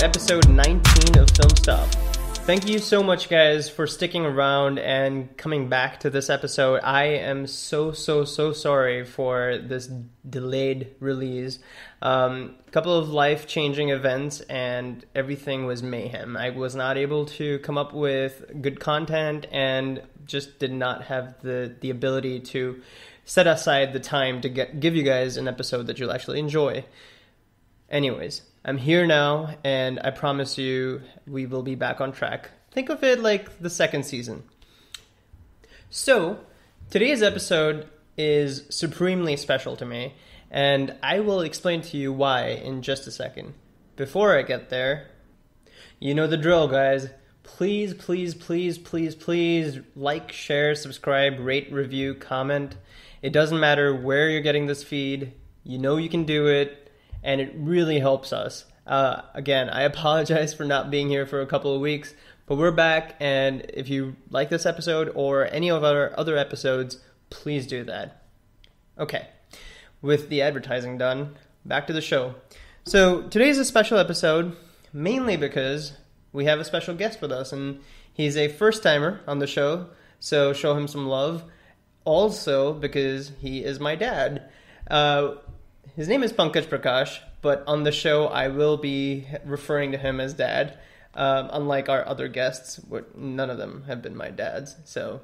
episode 19 of Film Stuff. Thank you so much, guys, for sticking around and coming back to this episode. I am so sorry for this delayed release. Couple of life-changing events and everything was mayhem. I was not able to come up with good content and just did not have the ability to set aside the time to give you guys an episode that you'll actually enjoy. Anyways, I'm here now, and I promise you we will be back on track. Think of it like the second season. So, today's episode is supremely special to me, and I will explain to you why in just a second. Before I get there, you know the drill, guys. Please like, share, subscribe, rate, review, comment. It doesn't matter where you're getting this feed. You know you can do it, and it really helps us. Again, I apologize for not being here for a couple of weeks, but we're back, and if you like this episode or any of our other episodes, please do that. Okay, with the advertising done, back to the show. So today's a special episode, mainly because we have a special guest with us, and he's a first-timer on the show, so show him some love. Also, because he is my dad. His name is Pankaj Prakash, but on the show I will be referring to him as Dad. Unlike our other guests, none of them have been my dads, so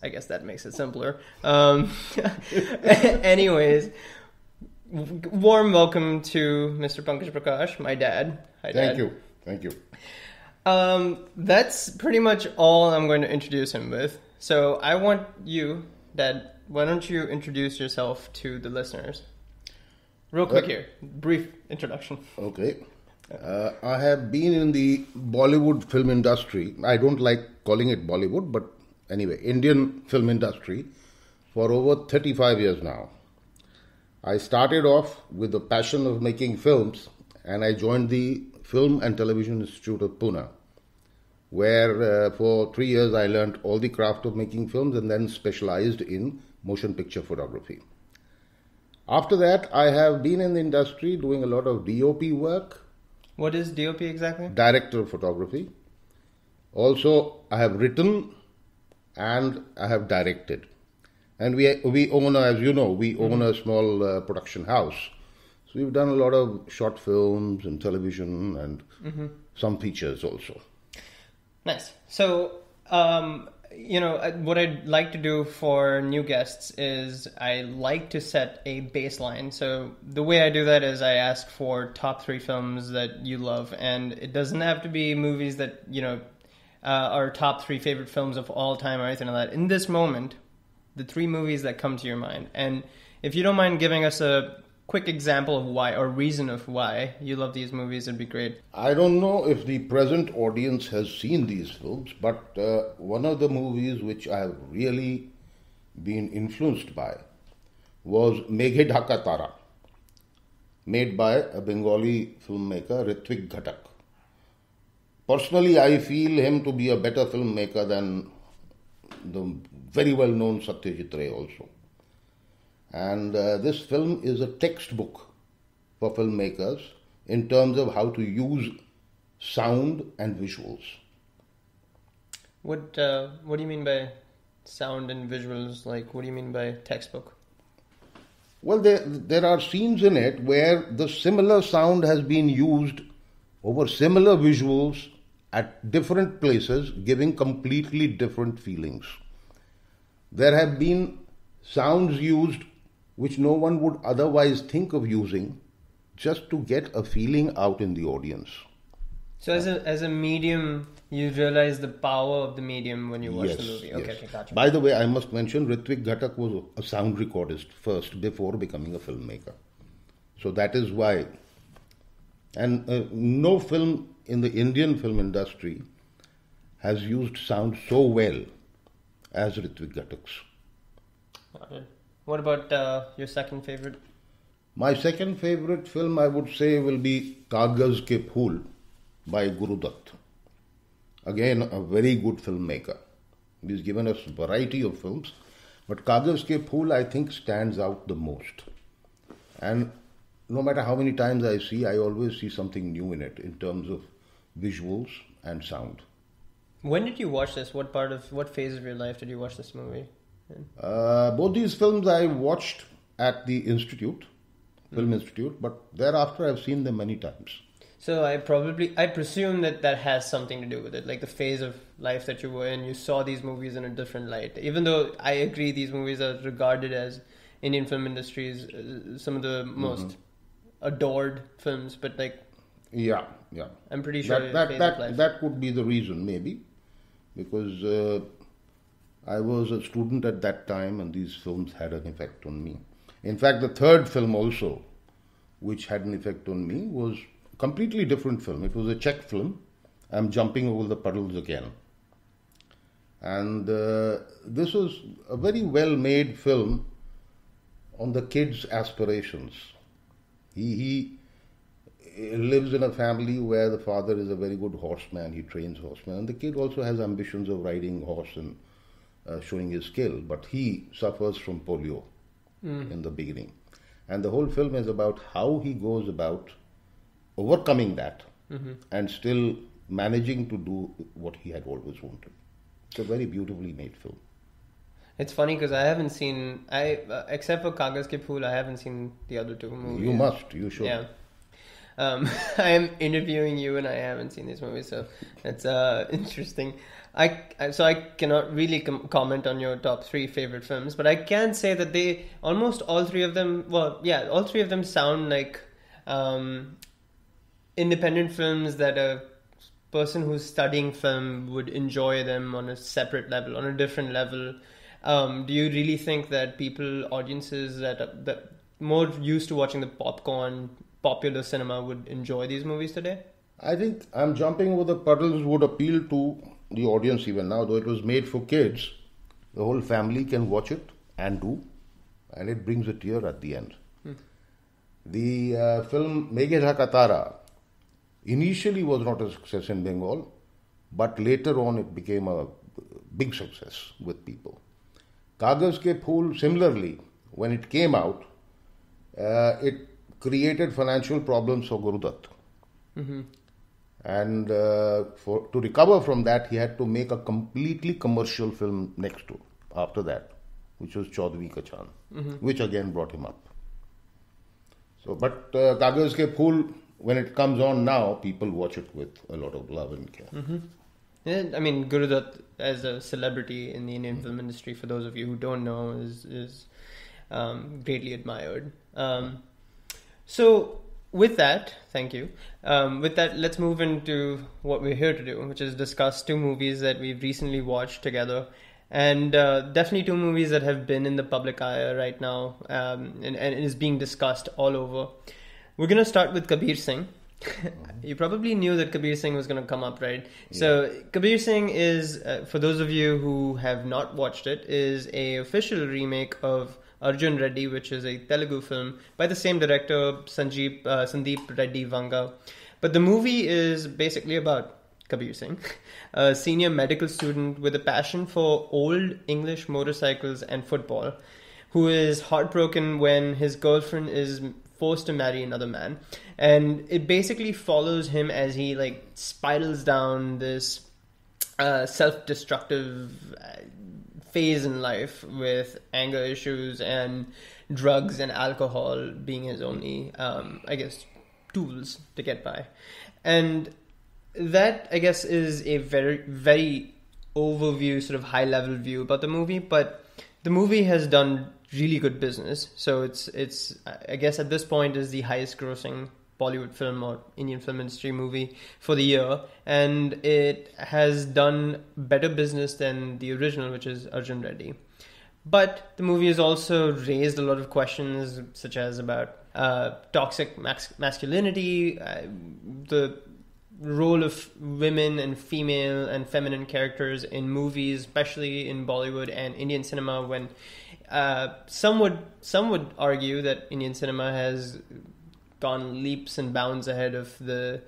I guess that makes it simpler. Anyways, warm welcome to Mr. Pankaj Prakash, my dad. Hi, Dad. Thank you. That's pretty much all I'm going to introduce him with. So I want you, Dad, why don't you introduce yourself to the listeners? Real quick here, brief introduction. Okay. I have been in the Bollywood film industry. I don't like calling it Bollywood, but anyway, Indian film industry for over 35 years now. I started off with the passion of making films, and I joined the Film and Television Institute of Pune, where for 3 years I learned all the craft of making films and then specialized in motion picture photography. After that, I have been in the industry doing a lot of DOP work. What is DOP exactly? Director of photography. Also, I have written and I have directed. And we own, as you know, we own a small production house. So we've done a lot of short films and television and some features also. Nice. So, what I'd like to do for new guests is I like to set a baseline. So the way I do that is I ask for top 3 films that you love. And it doesn't have to be movies that, are top 3 favorite films of all time or anything like that. In this moment, the 3 movies that come to your mind. And if you don't mind giving us a quick example of why or reason of why you love these movies, it'd be great. I don't know if the present audience has seen these films, but one of the movies which I have really been influenced by was Meghe Dhaka Tara, made by a Bengali filmmaker, Ritwik Ghatak. Personally, I feel him to be a better filmmaker than the very well-known Satyajit Ray also. And this film is a textbook for filmmakers in terms of how to use sound and visuals. What do you mean by sound and visuals? Like, what do you mean by textbook? Well, there are scenes in it where the similar sound has been used over similar visuals at different places, giving completely different feelings. There have been sounds used which no one would otherwise think of using, just to get a feeling out in the audience. So as a medium, you realize the power of the medium when you watch the movie. Yes. Okay, gotcha. By the way, I must mention Ritwik Ghatak was a sound recordist first before becoming a filmmaker. So that is why. And no film in the Indian film industry has used sound so well as Ritwik Ghatak's. Okay. What about your second favorite? My second favorite film, I would say, will be Kagaz Ke Phool by Guru Dutt. Again, a very good filmmaker. He's given us a variety of films, but Kagaz Ke Phool, I think, stands out the most. And no matter how many times I see, I always see something new in it in terms of visuals, and sound. When did you watch this? What phase of your life did you watch this movie? Both these films I watched at the Institute, Film Institute, but thereafter I've seen them many times. So I presume that has something to do with it, like the phase of life that you were in. You saw these movies in a different light. Even though I agree these movies are regarded as Indian film industry's some of the most adored films, but like yeah, I'm pretty sure that could be the reason, maybe, because I was a student at that time, and these films had an effect on me. In fact, the third film also, which had an effect on me, was a completely different film. It was a Czech film. I'm jumping over the puddles again. And this was a very well-made film on the kid's aspirations. He lives in a family where the father is a very good horseman. He trains horsemen. And the kid also has ambitions of riding horse and showing his skill. But he suffers from polio in the beginning. And the whole film is about how he goes about overcoming that and still managing to do what he had always wanted. It's a very beautifully made film. It's funny because I haven't seen, except for Kaagaz Ke Phool, I haven't seen the other two movies. You must, you should. Yeah. I am interviewing you and I haven't seen these movies, so that's interesting. So I cannot really comment on your top 3 favorite films, but I can say that almost all three of them sound like independent films that a person who's studying film would enjoy them on a separate level, on a different level. Do you really think that audiences that more used to watching the popular cinema would enjoy these movies today? I think I'm Jumping Over the Puddles would appeal to the audience even now, though it was made for kids. The whole family can watch it and it brings a tear at the end. The film Meghe Dhaka Tara initially was not a success in Bengal, but later on it became a big success with people. Kaagaz Ke Phool, similarly, when it came out, it created financial problems for Guru Dutt. And to recover from that, he had to make a completely commercial film next to, after that, which was Chaudhary Ka Chand, which again brought him up. So, but Kaagaz Ke Phool, when it comes on now, people watch it with a lot of love and care. Yeah, I mean, Guru Dutt as a celebrity in the Indian film industry, for those of you who don't know, is greatly admired. So, with that, thank you. With that, let's move into what we're here to do, which is discuss 2 movies that we've recently watched together. And definitely 2 movies that have been in the public eye right now and is being discussed all over. We're going to start with Kabir Singh. You probably knew that Kabir Singh was going to come up, right? Yeah. So Kabir Singh is, for those of you who have not watched it, is a official remake of Arjun Reddy, which is a Telugu film by the same director, Sandeep Reddy Vanga. But the movie is basically about Kabir Singh, a senior medical student with a passion for old English motorcycles and football, who is heartbroken when his girlfriend is forced to marry another man. And it basically follows him as he spirals down this self-destructive phase in life with anger issues and drugs and alcohol being his only, tools to get by. And that, I guess, is a very, very overview, sort of high-level view about the movie, but the movie has done really good business. So it's I guess at this point is the highest grossing Bollywood film or Indian film industry movie for the year, and it has done better business than the original, which is Arjun Reddy. But the movie has also raised a lot of questions, such as about toxic masculinity, the role of women and female and feminine characters in movies, especially in Bollywood and Indian cinema, when some would argue that Indian cinema has gone leaps and bounds ahead of the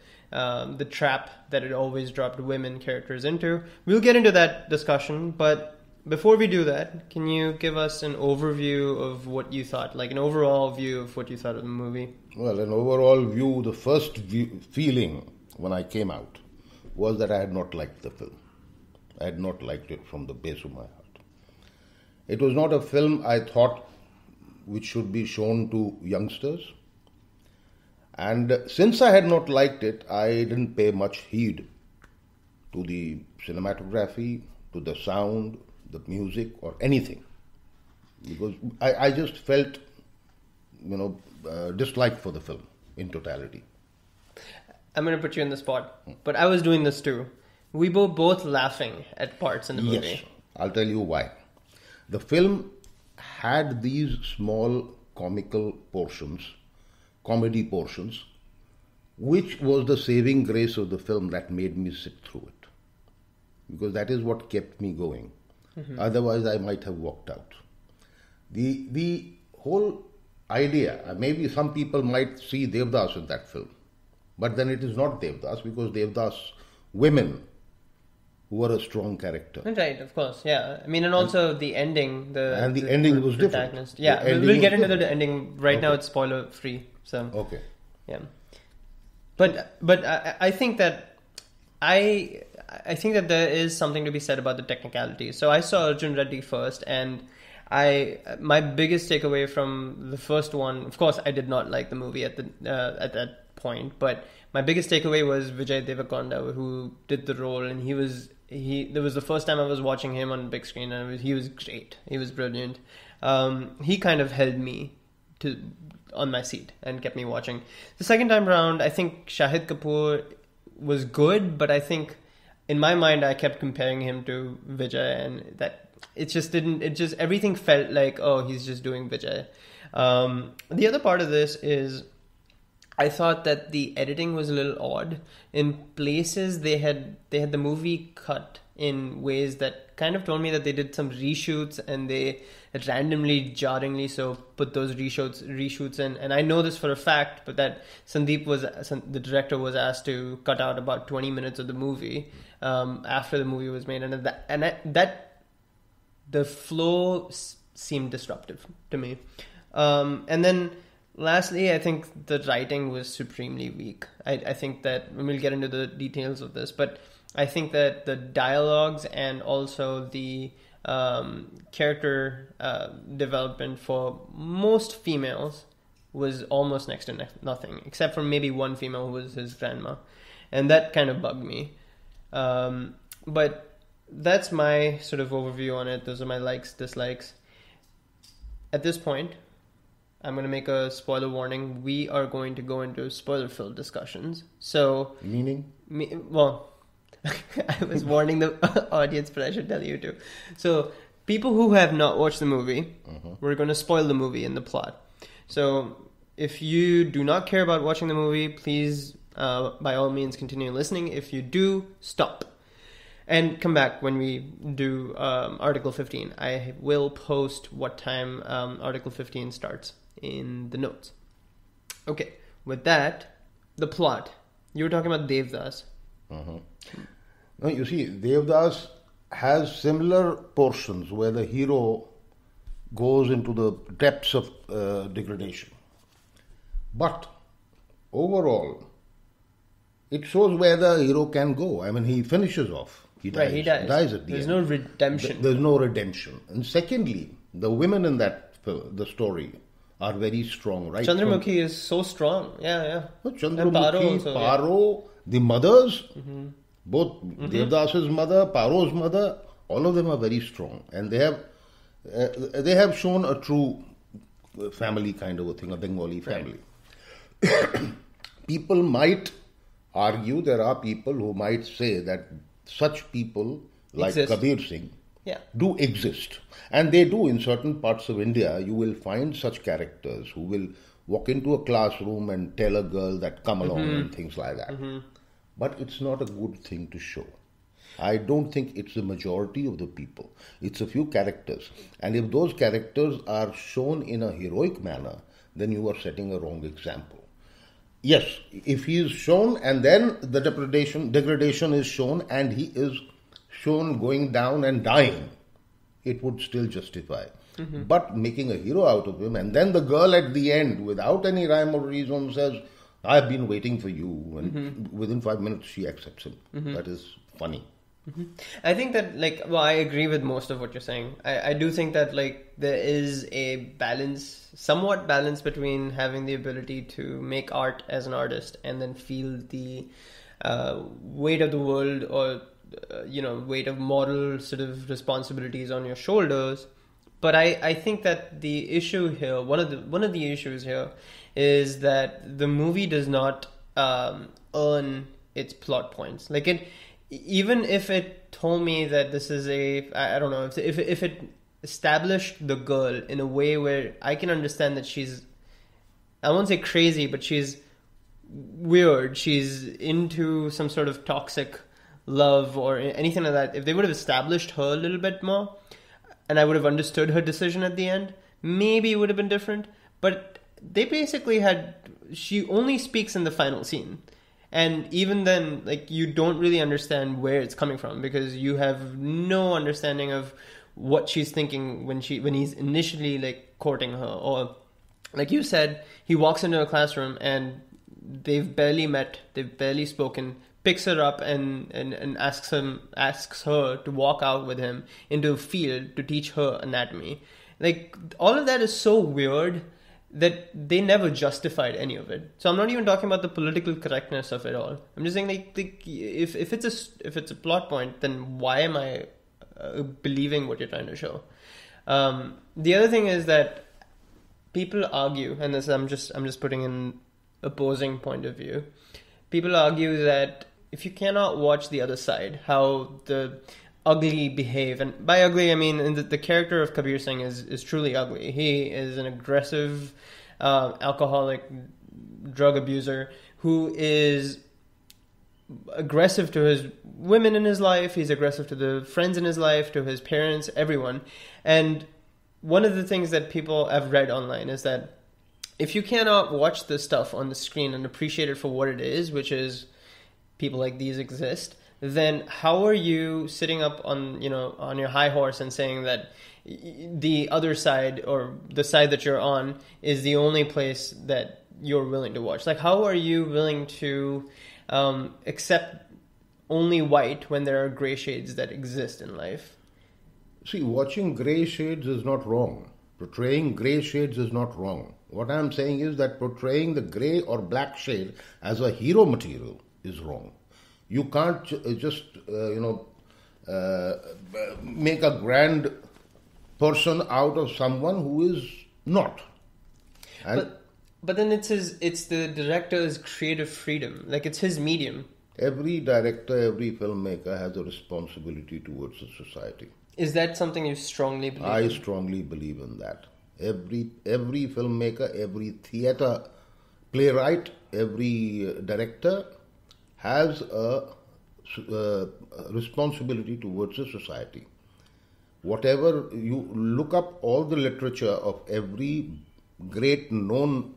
trap that it always dropped women characters into. We'll get into that discussion, but before we do that, can you give us an overview of what you thought, like an overall view of what you thought of the movie? Well, an overall view, the first feeling when I came out was that I had not liked the film. I had not liked it from the base of my heart. It was not a film I thought which should be shown to youngsters. And since I had not liked it, I didn't pay much heed to the cinematography, to the sound, the music, or anything. Because I just felt, dislike for the film in totality. I'm going to put you in the spot, but I was doing this too. We were both laughing at parts in the movie. Yes, I'll tell you why. The film had these small comical portions, comedy portions, which was the saving grace of the film that made me sit through it. Because that is what kept me going. Mm-hmm. Otherwise, I might have walked out. The whole idea, maybe some people might see Devdas in that film, but then it is not Devdas, because Devdas women who were a strong character. Right, of course, yeah. I mean, and also the ending. The ending was different. Yeah, we'll get into the ending. Right now it's spoiler free. So okay. Yeah. But I think that I think that there is something to be said about the technicality. So I saw Arjun Reddy first, and my biggest takeaway from the first one, of course, I did not like the movie at that point, but my biggest takeaway was Vijay Deverakonda, who did the role, and he was the first time I was watching him on big screen, and he was great. He was brilliant. He kind of held me on my seat and kept me watching. The second time around, I think Shahid Kapoor was good, but I think in my mind I kept comparing him to Vijay, and that everything felt like, oh, he's just doing Vijay. The other part of this is I thought that the editing was a little odd. In places they had the movie cut in ways that kind of told me that they did some reshoots, and they randomly, jarringly so put those reshoots in. And I know this for a fact, but that the director was asked to cut out about 20 minutes of the movie after the movie was made, and that the flow seemed disruptive to me. And then lastly, I think the writing was supremely weak. I think that we'll get into the details of this, but I think that the dialogues and also the character development for most females was almost next to nothing, except for maybe one female who was his grandma, and that kind of bugged me. But that's my sort of overview on it. Those are my likes, dislikes. At this point, I'm going to make a spoiler warning. We are going to go into spoiler-filled discussions. So, well, I was warning the audience, but I should tell you too. So, people who have not watched the movie, we're going to spoil the movie and the plot. So, if you do not care about watching the movie, please, by all means, continue listening. If you do, stop. And come back when we do Article 15. I will post what time Article 15 starts in the notes. Okay, with that, the plot. You were talking about Devdas. No, you see, Devdas has similar portions where the hero goes into the depths of degradation. But overall, it shows where the hero can go. I mean, he finishes off. He dies. Right, he dies. Dies at the There's end. no redemption. There's no redemption. And secondly, the women in the story are very strong, right? Chandramukhi is so strong. Yeah. Chandramukhi, Paro, the mothers, both Devdas's mother, Paro's mother, all of them are very strong. And they have shown a true family kind of a thing, a Bengali family. Right. People might argue, there are people who might say that such people like Kabir Singh do exist. And they do. In certain parts of India, you will find such characters who will walk into a classroom and tell a girl that come along and things like that. But it's not a good thing to show. I don't think it's the majority of the people. It's a few characters. And if those characters are shown in a heroic manner, then you are setting a wrong example. Yes, if he is shown and then the degradation is shown and he is shown going down and dying, it would still justify. But making a hero out of him, and then the girl at the end, without any rhyme or reason, says, I've been waiting for you, and within 5 minutes she accepts him. That is funny. I think that, like, well, I agree with most of what you're saying. I do think that, like, there is a balance, somewhat balance between having the ability to make art as an artist and then feel the weight of the world, or weight of moral sort of responsibilities on your shoulders. But I think that the issue here, one of the issues here, is that the movie does not earn its plot points. Like, even if it told me that this is I don't know, if it established the girl in a way where I can understand that she's, I won't say crazy, but she's weird, she's into some sort of toxic love or anything like that, if they would have established her a little bit more, and I would have understood her decision at the end, maybe it would have been different. But they basically she only speaks in the final scene. And even then, like, you don't really understand where it's coming from, because you have no understanding of what she's thinking when he's initially, like, courting her. Or, like you said, he walks into a classroom and they've barely met, they've barely spoken, picks her up and asks her to walk out with him into a field to teach her anatomy. Like, all of that is so weird that they never justified any of it. So I'm not even talking about the political correctness of it all. I'm just saying, like if it's a plot point, then why am I believing what you're trying to show? The other thing is that people argue, and this I'm just putting in opposing point of view. People argue that if you cannot watch the other side, how the ugly behave, and by ugly I mean the character of Kabir Singh is truly ugly. He is an aggressive alcoholic, drug abuser who is aggressive to his women in his life. He's aggressive to the friends in his life, to his parents, everyone. And one of the things that people have read online is that if you cannot watch this stuff on the screen and appreciate it for what it is, which is people like these exist, then how are you sitting up on your high horse and saying that the other side, or the side that you're on, is the only place that you're willing to watch? Like, how are you willing to accept only white when there are gray shades that exist in life? See, watching gray shades is not wrong. Portraying gray shades is not wrong. What I'm saying is that portraying the gray or black shade as a hero material is wrong. You can't just make a grand person out of someone who is not. But then it's the director's creative freedom. Like, it's his medium. Every director, every filmmaker has a responsibility towards the society. Is that something you strongly believe in? I strongly believe in that. Every filmmaker, every theatre playwright, every director has a responsibility towards the society. Whatever, you look up all the literature of every great known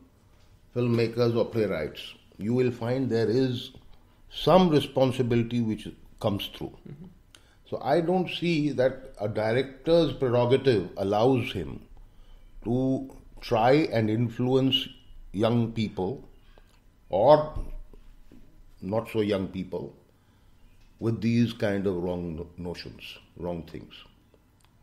filmmakers or playwrights, you will find there is some responsibility which comes through. Mm-hmm. So I don't see that a director's prerogative allows him to try and influence young people or not so young people with these kind of wrong notions, wrong things,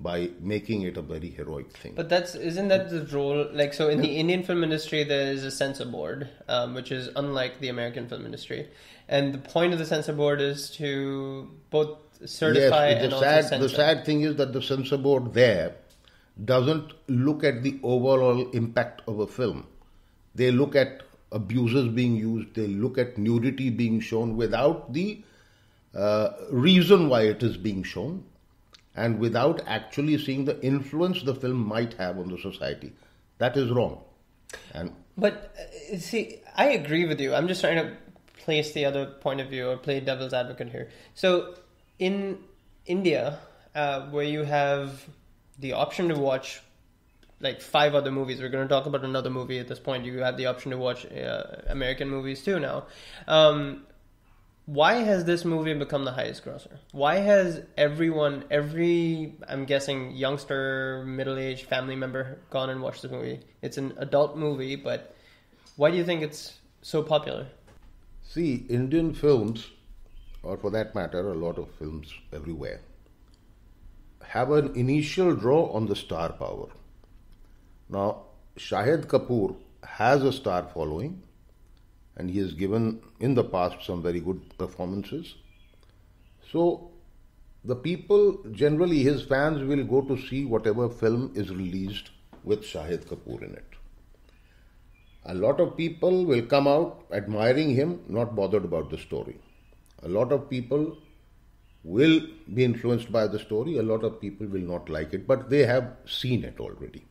by making it a very heroic thing. But isn't that the role? Like, so in the Indian film industry, there is a censor board, which is unlike the American film industry. And the point of the censor board is to both certify and also censor. The sad thing is that the censor board there doesn't look at the overall impact of a film. They look at abuses being used, they look at nudity being shown without the reason why it is being shown, and without actually seeing the influence the film might have on the society. That is wrong. But see, I agree with you. I'm just trying to place the other point of view or play devil's advocate here. So in India, where you have the option to watch like 5 other movies, we're going to talk about another movie at this point. You have the option to watch American movies too now. Why has this movie become the highest grosser? Why has every, I'm guessing, youngster, middle-aged family member gone and watched this movie? It's an adult movie, but why do you think it's so popular? See, Indian films, or for that matter, a lot of films everywhere, have an initial draw on the star power. Now, Shahid Kapoor has a star following, and he has given in the past some very good performances. So, the people, generally his fans, will go to see whatever film is released with Shahid Kapoor in it. A lot of people will come out admiring him, not bothered about the story. A lot of people will be influenced by the story, a lot of people will not like it, but they have seen it already.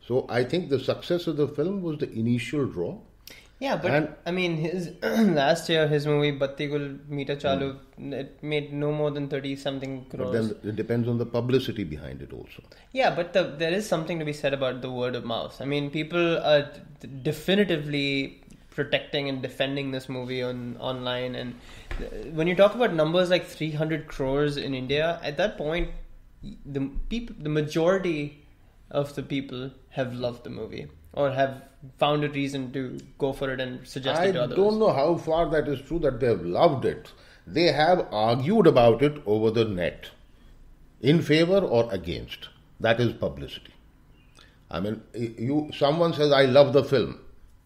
So I think the success of the film was the initial draw. Yeah, but I mean, his last year, his movie Batti Gul Meeta Chalu, it made no more than 30-something crores. But then it depends on the publicity behind it also. Yeah, but there is something to be said about the word of mouth. I mean, people are definitively protecting and defending this movie online. And when you talk about numbers like 300 crores in India, at that point, the majority of the people have loved the movie or have found a reason to go for it and suggest it to others. I don't know how far that is true that they have loved it. They have argued about it over the net, in favor or against. That is publicity. I mean, someone says, I love the film,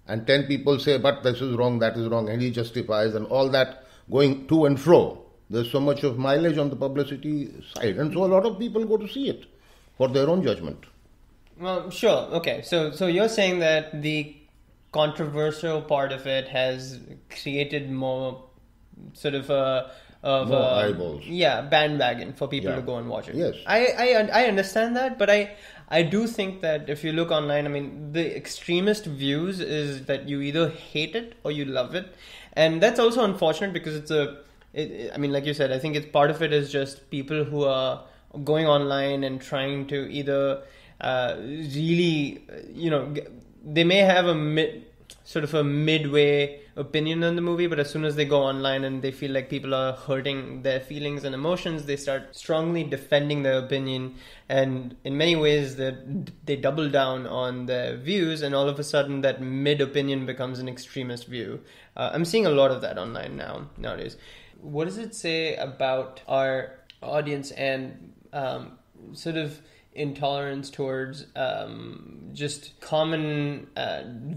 and 10 people say, but this is wrong, that is wrong, and he justifies, and all that going to and fro. There's so much of mileage on the publicity side, and so a lot of people go to see it for their own judgment. Well, sure. Okay. So you're saying that the controversial part of it has created more sort of more eyeballs. Yeah, bandwagon for people to go and watch it. Yes. I understand that, but I do think that if you look online, I mean, the extremist views is that you either hate it or you love it. And that's also unfortunate because I mean, like you said, I think it's part of it is just people who are going online and trying to either really, they may have a midway opinion on the movie, but as soon as they go online and they feel like people are hurting their feelings and emotions, they start strongly defending their opinion, and in many ways they double down on their views, and all of a sudden that mid opinion becomes an extremist view. I'm seeing a lot of that online nowadays. What does it say about our audience and sort of intolerance towards just common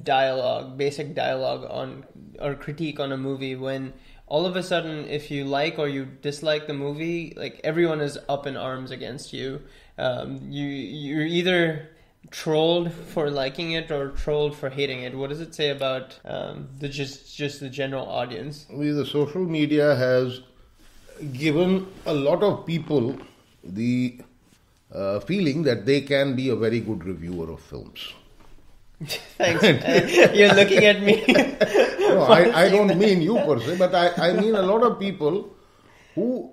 dialogue, basic dialogue on or critique on a movie, when all of a sudden if you like or you dislike the movie, like everyone is up in arms against you. You're either trolled for liking it or trolled for hating it. What does it say about just the general audience? The social media has given a lot of people the feeling that they can be a very good reviewer of films. Thanks. You're looking at me. No, I don't mean you per se, but I mean a lot of people who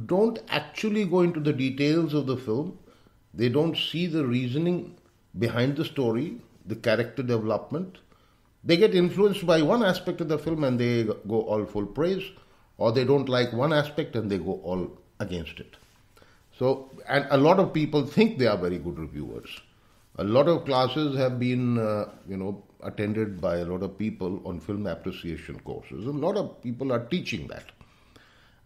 don't actually go into the details of the film. They don't see the reasoning behind the story, the character development. They get influenced by one aspect of the film and they go all full praise, or they don't like one aspect and they go all against it. So, and a lot of people think they are very good reviewers. A lot of classes have been, attended by a lot of people on film appreciation courses. A lot of people are teaching that.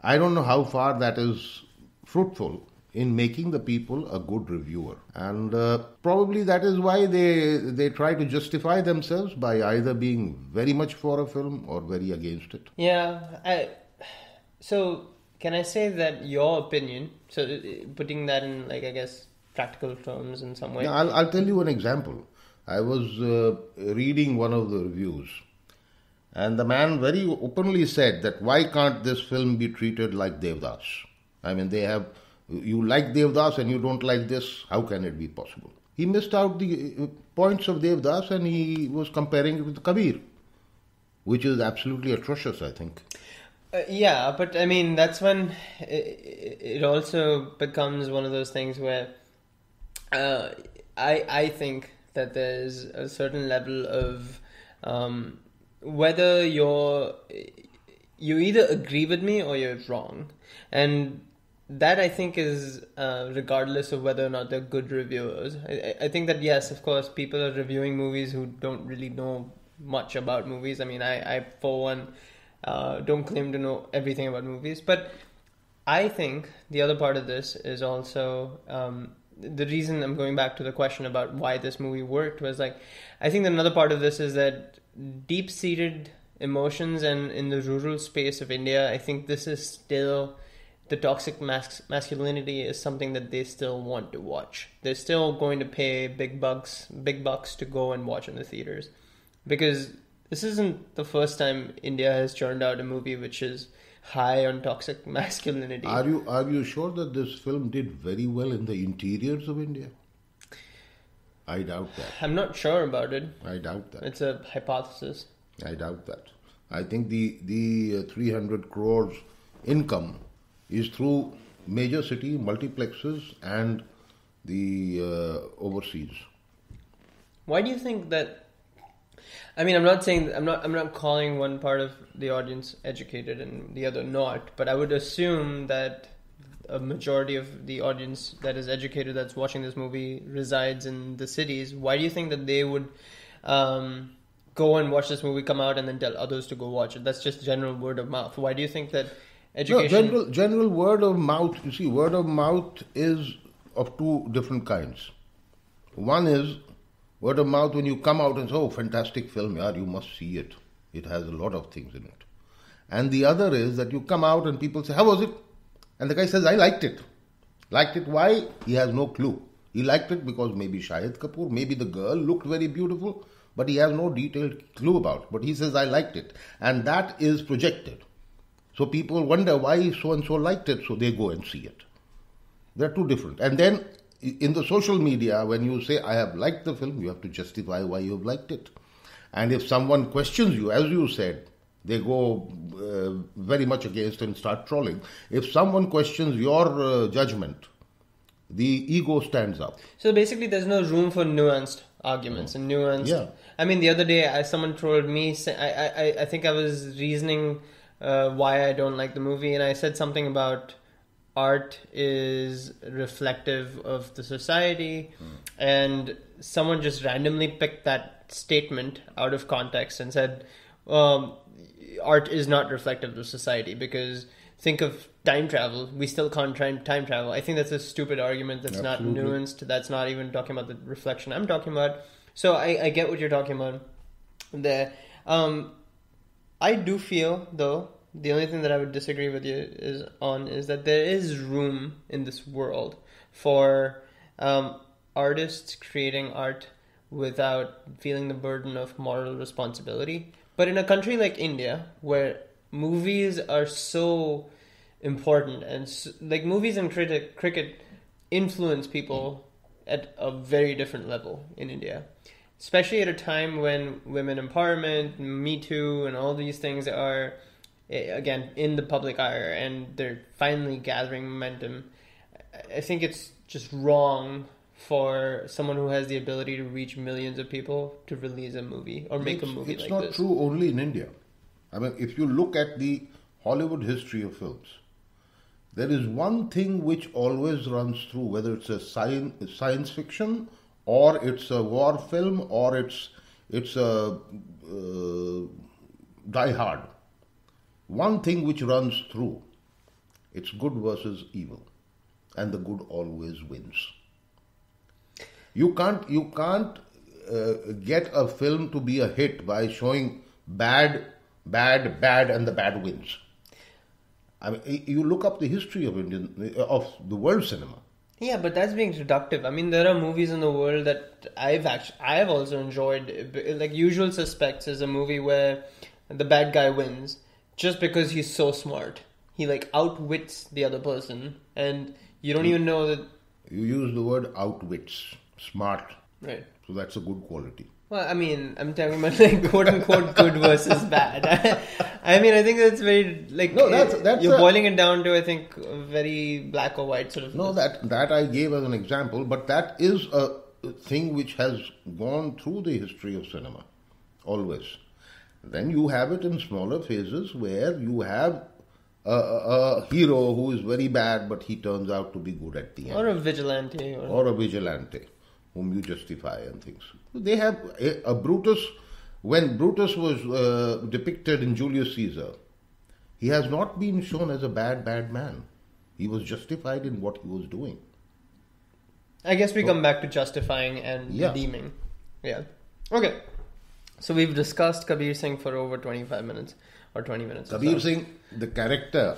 I don't know how far that is fruitful in making the people a good reviewer. And probably that is why they try to justify themselves by either being very much for a film or very against it. Yeah. So can I say that your opinion, so putting that in, like, I guess, practical terms in some way? Yeah, I'll tell you an example. I was reading one of the reviews, and the man very openly said that why can't this film be treated like Devdas? I mean, you like Devdas and you don't like this, how can it be possible? He missed out the points of Devdas and he was comparing it with Kabir, which is absolutely atrocious, I think. Yeah, but I mean, that's when it also becomes one of those things where I think that there's a certain level of whether you either agree with me or you're wrong. And that, I think, is regardless of whether or not they're good reviewers. I think that, yes, of course, people are reviewing movies who don't really know much about movies. I mean, I for one, don't claim to know everything about movies. But I think the other part of this is also the reason I'm going back to the question about why this movie worked was like, I think another part of this is that deep-seated emotions, and in the rural space of India, I think this is still, the toxic masculinity is something that they still want to watch. They're still going to pay big bucks to go and watch in the theaters, because this isn't the first time India has churned out a movie which is high on toxic masculinity. Are you sure that this film did very well in the interiors of India? I doubt that. I'm not sure about it. I doubt that. It's a hypothesis. I doubt that. I think the 300 crores income is through major city multiplexes and the overseas. Why do you think that? I mean, I'm not calling one part of the audience educated and the other not, but I would assume that a majority of the audience that is educated that's watching this movie resides in the cities. Why do you think that they would go and watch this movie, come out, and then tell others to go watch it? That's just general word of mouth. Why do you think that education... No, general word of mouth. You see, word of mouth is of two different kinds. One is word of mouth when you come out and say, oh, fantastic film, yeah, you must see it. It has a lot of things in it. And the other is that you come out and people say, how was it? And the guy says, I liked it. Liked it, why? He has no clue. He liked it because maybe Shahid Kapoor, maybe the girl looked very beautiful, but he has no detailed clue about it. But he says, I liked it. And that is projected. So people wonder why so-and-so liked it, so they go and see it. They're two different. And then in the social media, when you say, I have liked the film, you have to justify why you have liked it. And if someone questions you, as you said, they go very much against and start trolling. If someone questions your judgment, the ego stands up. So basically there's no room for nuanced arguments and nuanced... Yeah. I mean, the other day someone trolled me. I think I was reasoning why I don't like the movie, and I said something about art is reflective of the society, and someone just randomly picked that statement out of context and said art is not reflective of society, because think of time travel. We still can't time travel. I think that's a stupid argument. That's Absolutely. Not nuanced. That's not even talking about the reflection I'm talking about. So I get what you're talking about there. I do feel, though, the only thing that I would disagree with you is that there is room in this world for artists creating art without feeling the burden of moral responsibility. But in a country like India, where movies are so important, and like movies and cricket influence people at a very different level in India, especially at a time when women empowerment, Me Too, and all these things are, again, in the public eye, and they're finally gathering momentum. I think it's just wrong for someone who has the ability to reach millions of people to release a movie or make a movie like this. It's not true only in India. I mean, if you look at the Hollywood history of films, there is one thing which always runs through, whether it's a science fiction, or it's a war film, or it's a Die Hard. One thing which runs through, it's good versus evil, and the good always wins. You can't get a film to be a hit by showing bad, and the bad wins. I mean, you look up the history of the world cinema. Yeah, but that's being reductive. I mean, there are movies in the world that I have also enjoyed. Like Usual Suspects is a movie where the bad guy wins just because he's so smart. He like outwits the other person, and you don't even know that. You use the word outwits, smart. Right. So that's a good quality. Well, I mean, I'm talking about like quote unquote good versus bad. I mean, I think that's very like you're boiling it down to, I think, a very black or white sort of. No, that I gave as an example, but that is a thing which has gone through the history of cinema, always. Then you have it in smaller phases where you have a hero who is very bad, but he turns out to be good at the end. Or a vigilante. Or a vigilante, whom you justify and things. They have a Brutus when Brutus was depicted in Julius Caesar, he has not been shown as a bad man. He was justified in what he was doing. I guess we come back to justifying and redeeming. Yeah. Okay. So we've discussed Kabir Singh for over 25 minutes or 20 minutes. Kabir Singh, the character,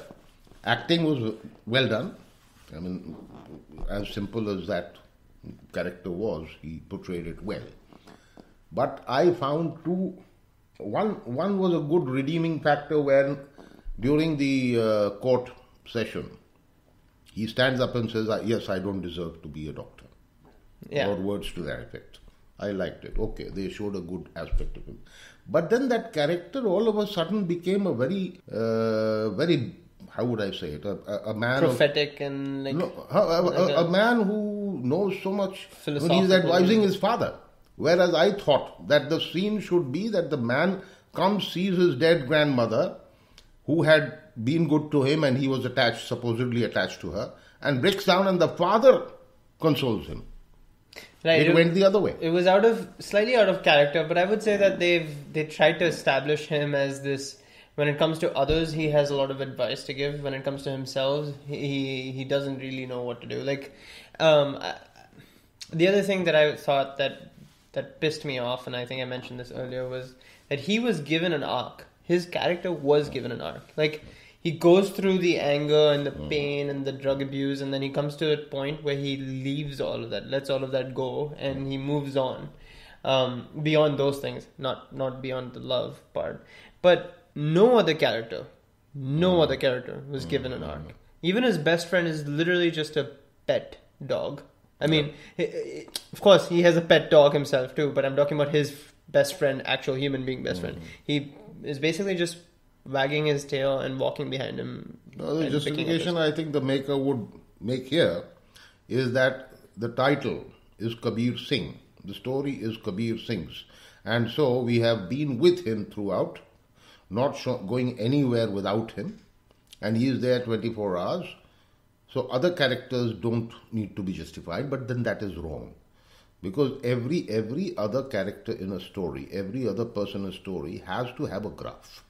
acting was well done. I mean, as simple as that character was, he portrayed it well. But I found one was a good redeeming factor when during the court session, he stands up and says, yes, I don't deserve to be a doctor. Yeah. Or words to that effect. I liked it. Okay, they showed a good aspect of him. But then that character all of a sudden became a very, how would I say it? A man prophetic and like... No, a man who knows so much when he's advising his father. Whereas I thought that the scene should be that the man comes, sees his dead grandmother, who had been good to him and he was supposedly attached to her, and breaks down and the father consoles him. Right. It went the other way. It was slightly out of character, but I would say that they tried to establish him as this. When it comes to others, he has a lot of advice to give. When it comes to himself, he doesn't really know what to do. Like, the other thing that I thought that pissed me off, and I think I mentioned this earlier, was that he was given an arc. His character was given an arc. Like, he goes through the anger and the pain and the drug abuse, and then he comes to a point where he leaves all of that, lets all of that go, and he moves on beyond those things, not beyond the love part. But no other character was given an arc. Even his best friend is literally just a pet dog. I mean, of course, he has a pet dog himself too, but I'm talking about his best friend, actual human being best friend. He is basically just wagging his tail and walking behind him. The justification I think the maker would make here is that the title is Kabir Singh. The story is Kabir Singh's. And so we have been with him throughout, not going anywhere without him. And he is there 24 hours. So other characters don't need to be justified, but then that is wrong. Because every other character in a story, every other person in a story has to have a graph.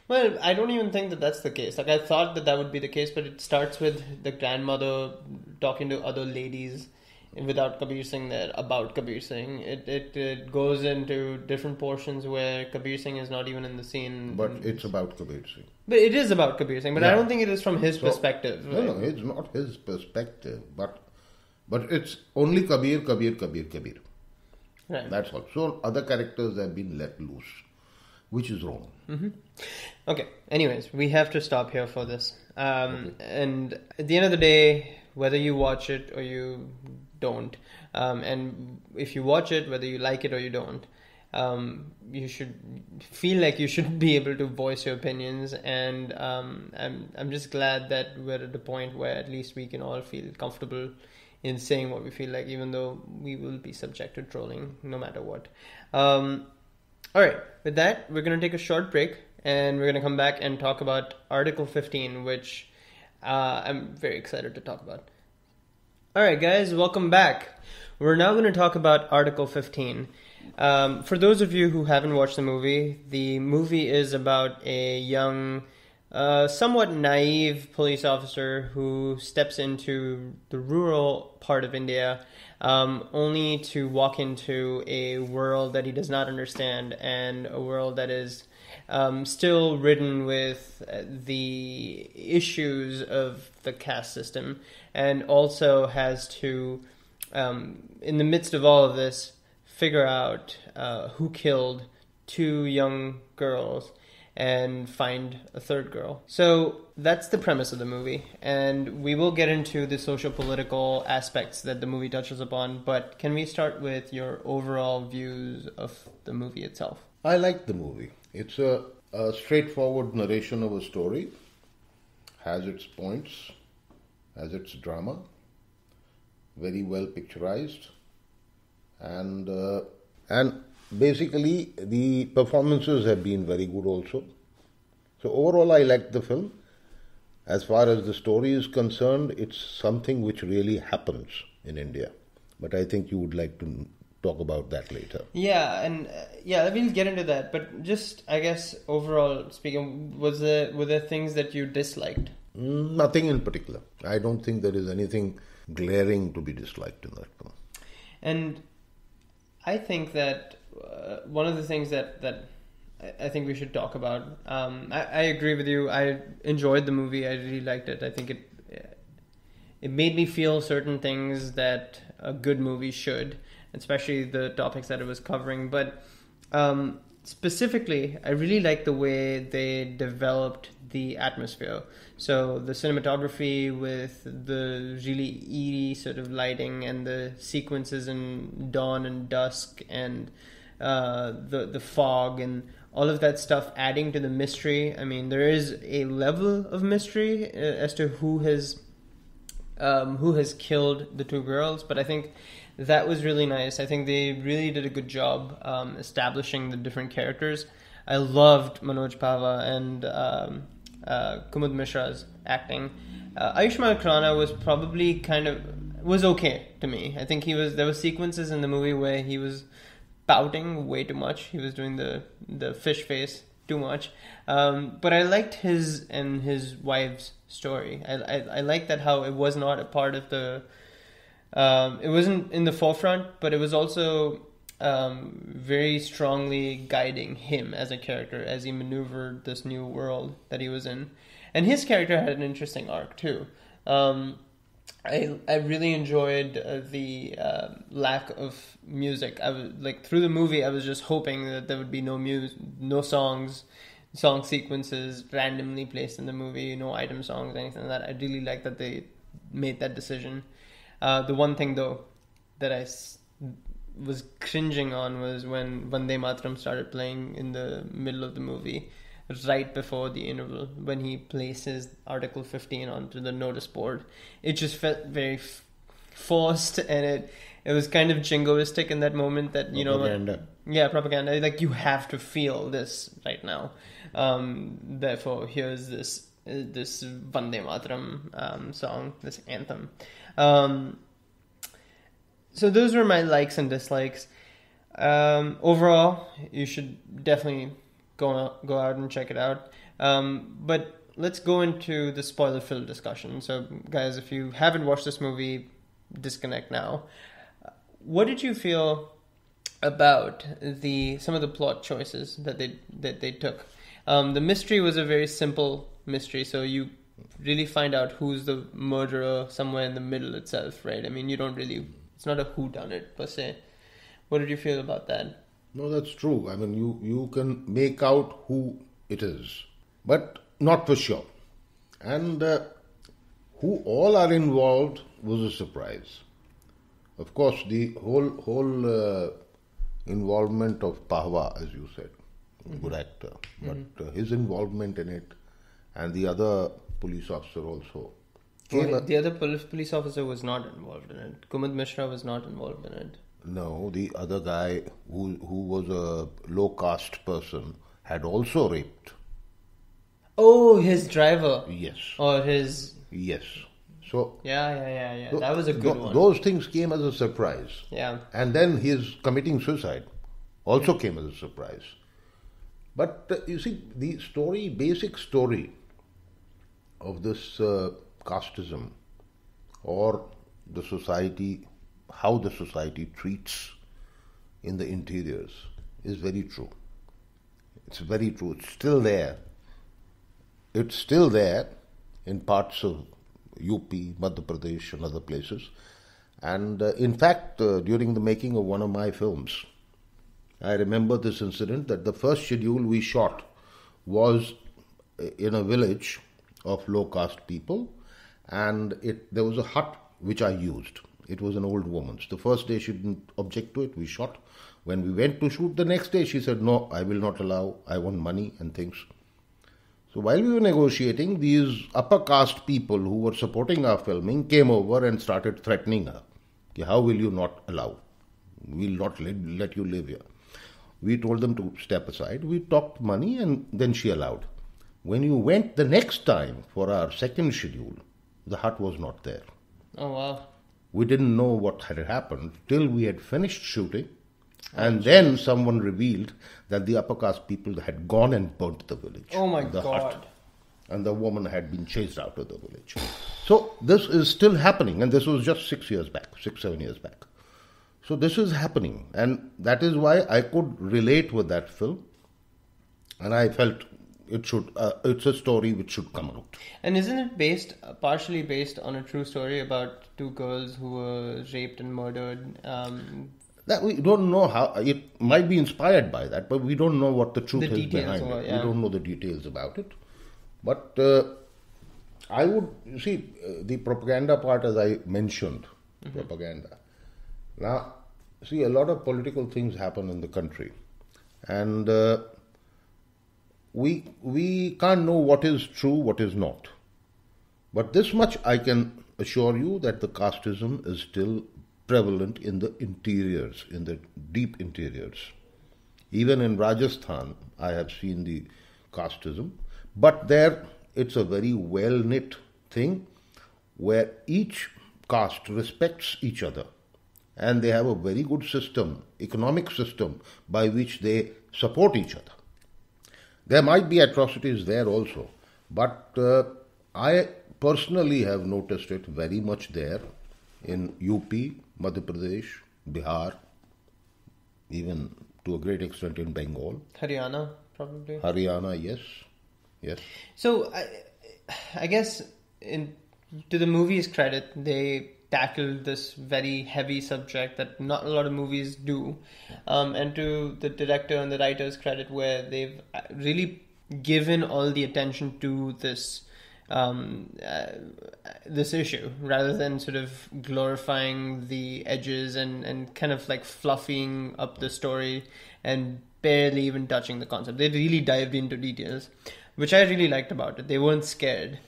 Well, I don't even think that that's the case. Like, I thought that would be the case, but it starts with the grandmother talking to other ladies without Kabir Singh there about Kabir Singh. It goes into different portions where Kabir Singh is not even in the scene. But it's about Kabir Singh. But it is about Kabir Singh, but I don't think it is from his perspective. Right? No, it's not his perspective, but it's only Kabir. Right. That's all. So other characters have been let loose, which is wrong. Mm-hmm. Okay. Anyways, we have to stop here for this. And at the end of the day, whether you watch it or you don't, and if you watch it, whether you like it or you don't, you should feel like you should be able to voice your opinions. And I'm just glad that we're at the point where at least we can all feel comfortable in saying what we feel like, even though we will be subject to trolling no matter what. All right, with that, we're going to take a short break, and we're going to come back and talk about Article 15, which I'm very excited to talk about. All right, guys, welcome back. We're now going to talk about Article 15. For those of you who haven't watched the movie is about a young, somewhat naive police officer who steps into the rural part of India only to walk into a world that he does not understand, and a world that is still ridden with the issues of the caste system, and also has to, in the midst of all of this, figure out who killed two young girls and find a third girl. So that's the premise of the movie, and we will get into the socio-political aspects that the movie touches upon, but can we start with your overall views of the movie itself? I like the movie. It's a straightforward narration of a story, has its points, has its drama, very well picturized, and basically the performances have been very good also. So overall I liked the film. As far as the story is concerned, it's something which really happens in India. But I think you would like to talk about that later. Yeah, and we'll get into that. But just, I guess, overall speaking, were there things that you disliked? Nothing in particular. I don't think there is anything glaring to be disliked in that film. And I think that one of the things that I think we should talk about. I agree with you. I enjoyed the movie. I really liked it. I think it made me feel certain things that a good movie should, especially the topics that it was covering. But specifically, I really liked the way they developed the atmosphere. So the cinematography with the really eerie sort of lighting and the sequences in dawn and dusk and the fog and all of that stuff adding to the mystery. I mean, there is a level of mystery as to who has killed the two girls, but I think that was really nice. I think they really did a good job establishing the different characters. I loved Manoj Pava and Kumud Mishra's acting. Ayushmann Khurrana was probably was okay to me. I think there were sequences in the movie where he was pouting way too much. He was doing the fish face too much. But I liked his and his wife's story. I liked that how it was not a part of the... it wasn't in the forefront, but it was also very strongly guiding him as a character as he maneuvered this new world that he was in. And his character had an interesting arc too. I really enjoyed the lack of music. I was through the movie, I was just hoping that there would be no song sequences randomly placed in the movie, no item songs, anything like that. I really like that they made that decision. The one thing though that I was cringing on was when Vande Mataram started playing in the middle of the movie, right before the interval, when he places Article 15 onto the notice board. It just felt very forced, and it was kind of jingoistic in that moment that, Propaganda. Propaganda. Like, you have to feel this right now. Therefore, here's this Vande Mataram song, this anthem. So those were my likes and dislikes. Overall, you should definitely go out and check it out. But let's go into the spoiler-filled discussion. So, guys, if you haven't watched this movie, disconnect now. What did you feel about some of the plot choices that they took? The mystery was a very simple mystery, so you really find out who's the murderer somewhere in the middle itself, right? I mean, it's not a whodunit per se. What did you feel about that? No, that's true. I mean, you can make out who it is, but not for sure. And who all are involved was a surprise. Of course, the whole involvement of Pahwa, as you said, good actor, but his involvement in it, and the other police officer also. The other police officer was not involved in it. Kumud Mishra was not involved in it. No, the other guy who was a low caste person had also raped. Oh, his driver. Yes. Or his... Yes. So... Yeah. That was a good one. Those things came as a surprise. Yeah. And then his committing suicide also came as a surprise. But you see, the basic story of this casteism, or the society, how the society treats in the interiors, is very true. It's very true. It's still there. It's still there in parts of UP, Madhya Pradesh and other places. And in fact, during the making of one of my films, I remember this incident that the first schedule we shot was in a village of low caste people, and there was a hut which I used. It was an old woman's. The first day she didn't object to it, we shot. When we went to shoot the next day, she said, "No, I will not allow, I want money and things." So while we were negotiating, these upper caste people who were supporting our filming came over and started threatening her. How will you not allow? We'll not let you live here. We told them to step aside. We talked money and then she allowed. When you went the next time for our second schedule, the hut was not there. Oh, wow. We didn't know what had happened till we had finished shooting. And then someone revealed that the upper caste people had gone and burnt the village. Oh my the God. hut. And the woman had been chased out of the village. So this is still happening. And this was just 7 years back. So this is happening. And that is why I could relate with that film. And I felt it's a story which should come out. And isn't it partially based on a true story about two girls who were raped and murdered? That we don't know how. It might be inspired by that, but we don't know what the truth is behind it. Yeah. We don't know the details about it. But I would see the propaganda part, as I mentioned, propaganda. Now, see, a lot of political things happen in the country, and we can't know what is true, what is not. But this much I can assure you, that the casteism is still prevalent in the interiors, in the deep interiors. Even in Rajasthan, I have seen the casteism. But there, it's a very well-knit thing where each caste respects each other. And they have a very good system, economic system, by which they support each other. There might be atrocities there also. But I personally have noticed it very much there in UP, Madhya Pradesh, Bihar, even to a great extent in Bengal. Haryana, probably. Haryana, yes. So, I guess, to the movie's credit, they tackled this very heavy subject that not a lot of movies do. And to the director and the writer's credit, where they've really given all the attention to this this issue, rather than sort of glorifying the edges and kind of like fluffing up the story and barely even touching the concept. They really dived into details, which I really liked about it. They weren't scared.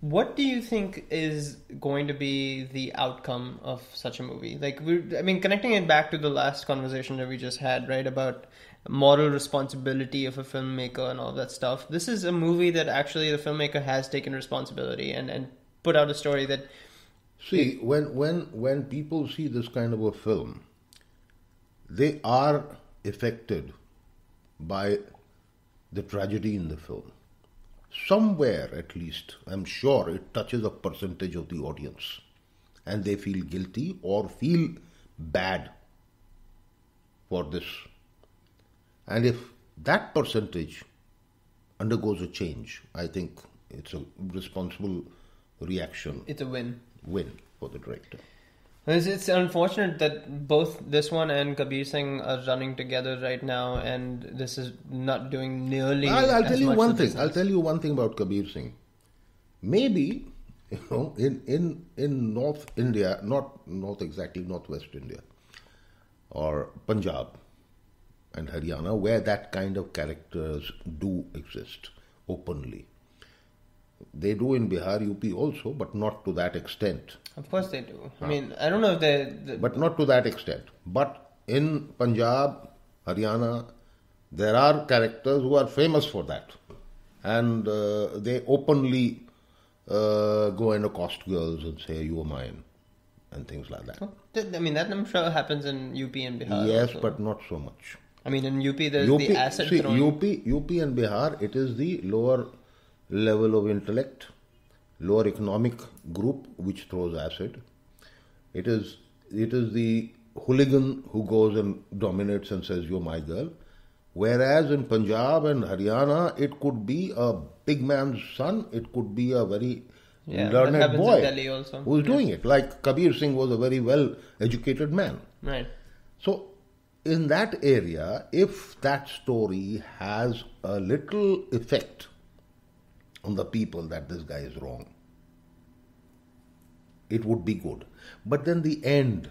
What do you think is going to be the outcome of such a movie? Connecting it back to the last conversation that we just had, right, about moral responsibility of a filmmaker and all that stuff. This is a movie that actually the filmmaker has taken responsibility and put out a story that... See, when people see this kind of a film, they are affected by the tragedy in the film. Somewhere, at least, I'm sure it touches a percentage of the audience, and they feel guilty or feel bad for this. And if that percentage undergoes a change, I think it's a responsible reaction. It's a win. Win for the director. It's unfortunate that both this one and Kabir Singh are running together right now, and this is not doing nearly I'll as tell you much one business. thing. I'll tell you one thing about Kabir Singh. Maybe, in North India, not exactly Northwest India, or Punjab and Haryana, where that kind of characters do exist openly. They do in Bihar, UP also, but not to that extent. Of course they do. I mean, I don't know if they... But not to that extent. But in Punjab, Haryana, there are characters who are famous for that. And they openly go and accost girls and say, "You are mine," and things like that. I mean, that I'm sure happens in UP and Bihar. Yes, also. but not so much. I mean, in UP, there's the acid throwing... UP and Bihar, it is the lower level of intellect, lower economic group which throws acid. It is the hooligan who goes and dominates and says, "You're my girl." Whereas in Punjab and Haryana, it could be a big man's son, it could be a very learned boy who is doing it. Like Kabir Singh was a very well-educated man. Right. So, in that area, if that story has a little effect on the people that this guy is wrong, it would be good. But then the end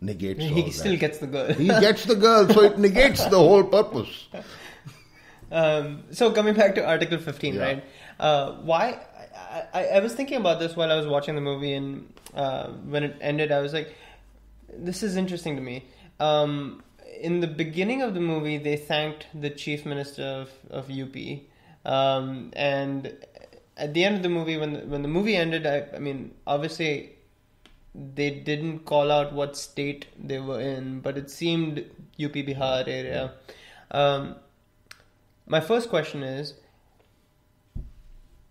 negates all that. He still gets the girl. He gets the girl, so it negates the whole purpose. So coming back to Article 15, right? Why... I was thinking about this while I was watching the movie, and when it ended, I was like, this is interesting to me. In the beginning of the movie, they thanked the Chief Minister of UP. And at the end of the movie, when the movie ended, I mean, obviously, they didn't call out what state they were in, but it seemed UP Bihar area. My first question is,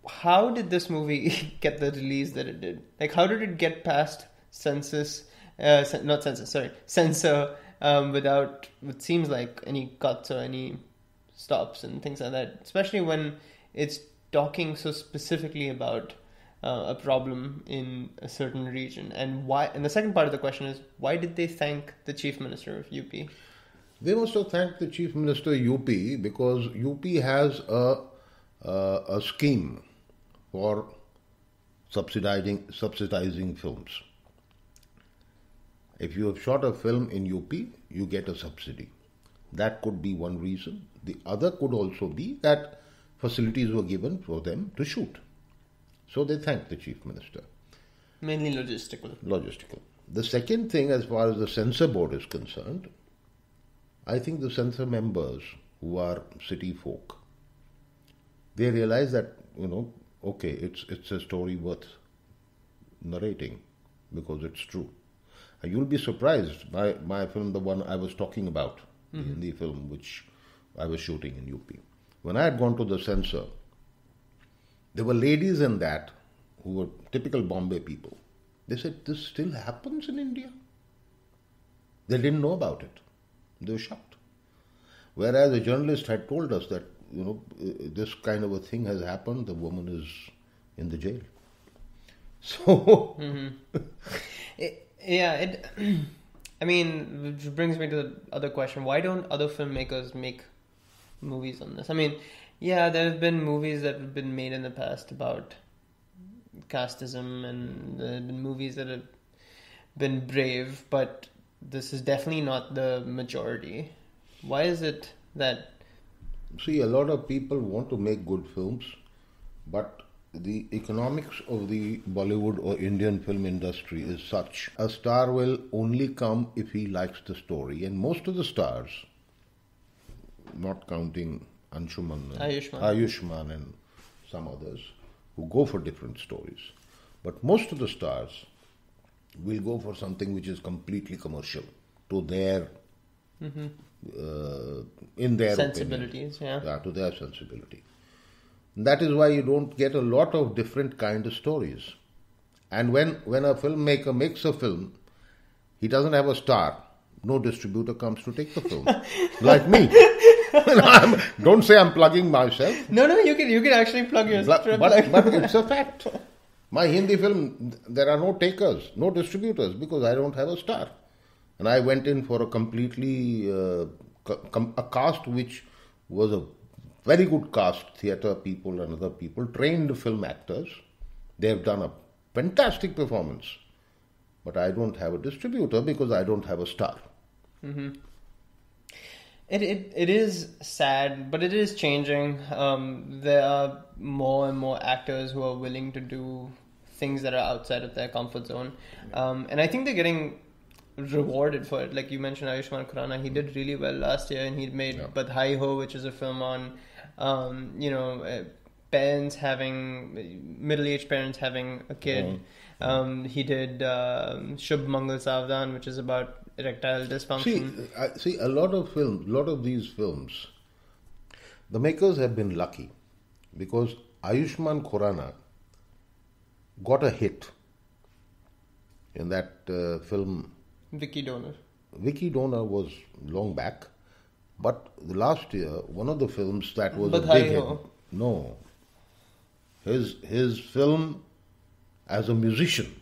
how did this movie get the release that it did? Like, how did it get past censor, without what seems like any cuts or any stops and things like that, especially when it's talking so specifically about a problem in a certain region. And why? And the second part of the question is, why did they thank the Chief Minister of UP? They must have thanked the Chief Minister UP because UP has a scheme for subsidizing films. If you have shot a film in UP, you get a subsidy. That could be one reason. The other could also be that facilities were given for them to shoot. So they thanked the Chief Minister. Mainly logistical. The second thing, as far as the censor board is concerned, I think the censor members who are city folk, they realize that, okay, it's a story worth narrating because it's true. And you'll be surprised by my film, the one I was talking about, the Hindi film which I was shooting in UP. When I had gone to the censor, there were ladies in that who were typical Bombay people. They said, this still happens in India? They didn't know about it. They were shocked. Whereas a journalist had told us that, this kind of a thing has happened, the woman is in the jail. So... which brings me to the other question. Why don't other filmmakers make movies on this? I mean, there have been movies that have been made in the past about casteism, and there have been movies that have been brave, but this is definitely not the majority. Why is it that... See, a lot of people want to make good films, but the economics of the Bollywood or Indian film industry is such. A star will only come if he likes the story. And most of the stars, not counting Ayushman and some others, who go for different stories. But most of the stars will go for something which is completely commercial to their... in their sensibilities, opinion. Yeah, to their sensibility. That is why you don't get a lot of different kind of stories. And when a filmmaker makes a film, he doesn't have a star. No distributor comes to take the film. Like me. Don't say I'm plugging myself. No, you can actually plug yourself. But it's a fact. My Hindi film, there are no takers, no distributors, because I don't have a star. And I went in for a completely, a cast which was a very good cast, theatre people and other people, trained film actors. They have done a fantastic performance. But I don't have a distributor because I don't have a star. It is sad, but it is changing. There are more and more actors who are willing to do things that are outside of their comfort zone. And I think they're getting rewarded for it. Like you mentioned, Ayushmann Khurrana, he did really well last year, and he made Badhai Ho, which is a film on parents having, middle-aged parents having a kid. He did Shubh Mangal Savdan, which is about erectile dysfunction. See, a lot of these films, the makers have been lucky because Ayushmann Khurrana got a hit in that film. Vicky Donor. Vicky Donor was long back, but last year one of the films that was Badhai a big hit. Ho. No, his film as a musician.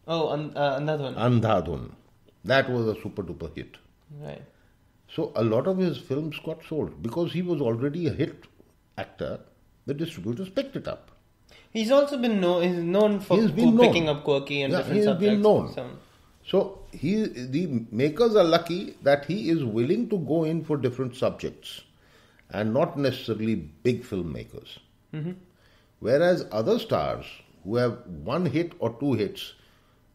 Oh, Andhadhun. Andhadhun. That was a super duper hit. Right. So a lot of his films got sold because he was already a hit actor. The distributors picked it up. He's also been known for picking up quirky and different subjects. He's been known. So the makers are lucky that he is willing to go in for different subjects and not necessarily big filmmakers. Whereas other stars who have one hit or two hits,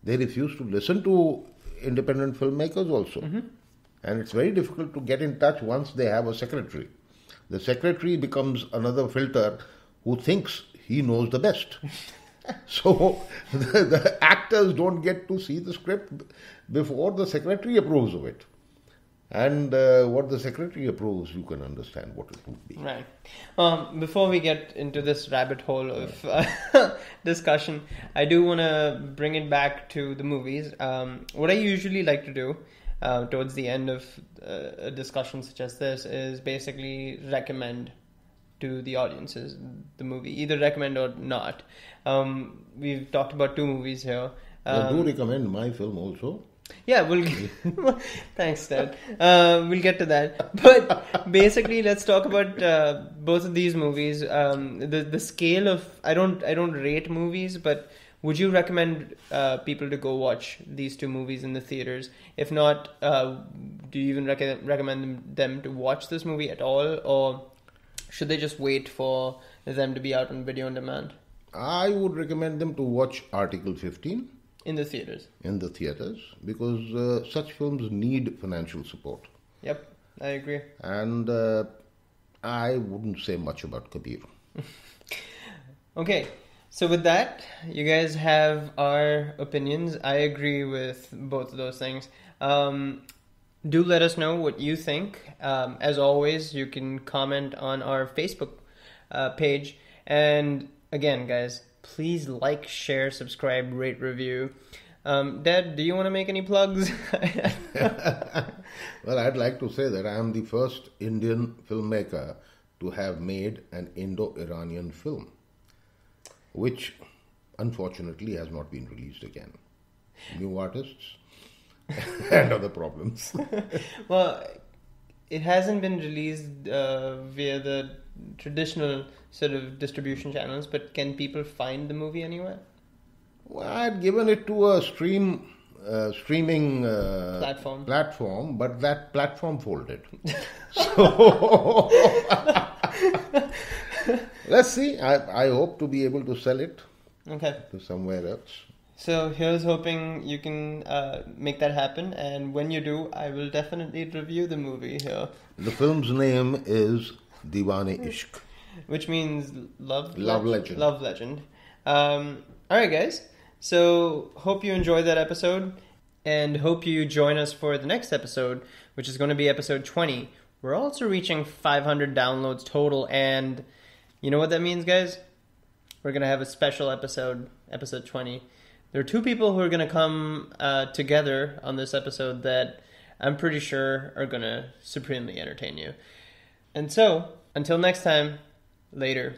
they refuse to listen to independent filmmakers also. And it's very difficult to get in touch once they have a secretary. The secretary becomes another filter who thinks he knows the best. So the actors don't get to see the script before the secretary approves of it. And what the secretary approves, you can understand what it would be. Right. Before we get into this rabbit hole of discussion, I do want to bring it back to the movies. What I usually like to do towards the end of a discussion such as this is basically recommend to the audiences the movie, either recommend or not. We've talked about 2 movies here. Do recommend my film also. Yeah, thanks, Dad. We'll get to that. But basically, let's talk about both of these movies. The scale of I don't rate movies, but would you recommend people to go watch these 2 movies in the theaters? If not, do you even recommend them to watch this movie at all, or should they just wait for them to be out on video on demand? I would recommend them to watch Article 15. In the theaters. In the theaters, because such films need financial support. Yep, I agree. And I wouldn't say much about Kabir. Okay, so with that, you guys have our opinions. I agree with both of those things. Do let us know what you think. As always, you can comment on our Facebook page. And again, guys, please like, share, subscribe, rate, review. Dad, do you want to make any plugs? Well, I'd like to say that I am the first Indian filmmaker to have made an Indo-Iranian film, which unfortunately has not been released again. New artists and other problems. Well, it hasn't been released via the traditional sort of distribution channels, but can people find the movie anywhere? Well, I'd given it to a streaming platform, but that platform folded. So let's see. I hope to be able to sell it to somewhere else. So here's hoping you can make that happen, and when you do, I will definitely review the movie here. The film's name is Deewane-Ishq, which means love legend. Love legend. All right, guys. So hope you enjoyed that episode, and hope you join us for the next episode, which is going to be episode 20. We're also reaching 500 downloads total, and you know what that means, guys? We're going to have a special episode 20. There are 2 people who are going to come together on this episode that I'm pretty sure are going to supremely entertain you. And so, until next time, later.